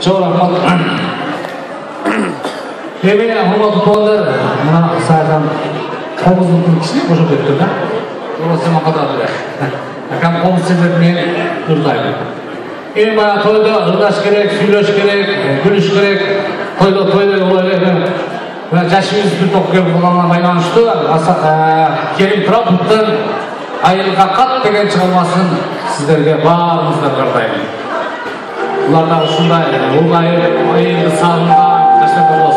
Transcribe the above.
Çok rahmat. Emeğe hurmatlı tuğanlar, buna saydan komuzun kişilik boşu döktü da. Orası makadadı da. Akam komuz sebepmeyen durdaydı. En bayağı toyda ırdaş gerek, süylöş gerek, gülüş gerek. Toyda olaydı. Yaşımız bir tokken bulanına baylanıştı. Kerim Trabut'tan ayılga kat degen çıkılmasın sizlerge bağımızda kardayım. Ulardan şunday, ulgayıp, ayıldı sağında, taşladı olsun.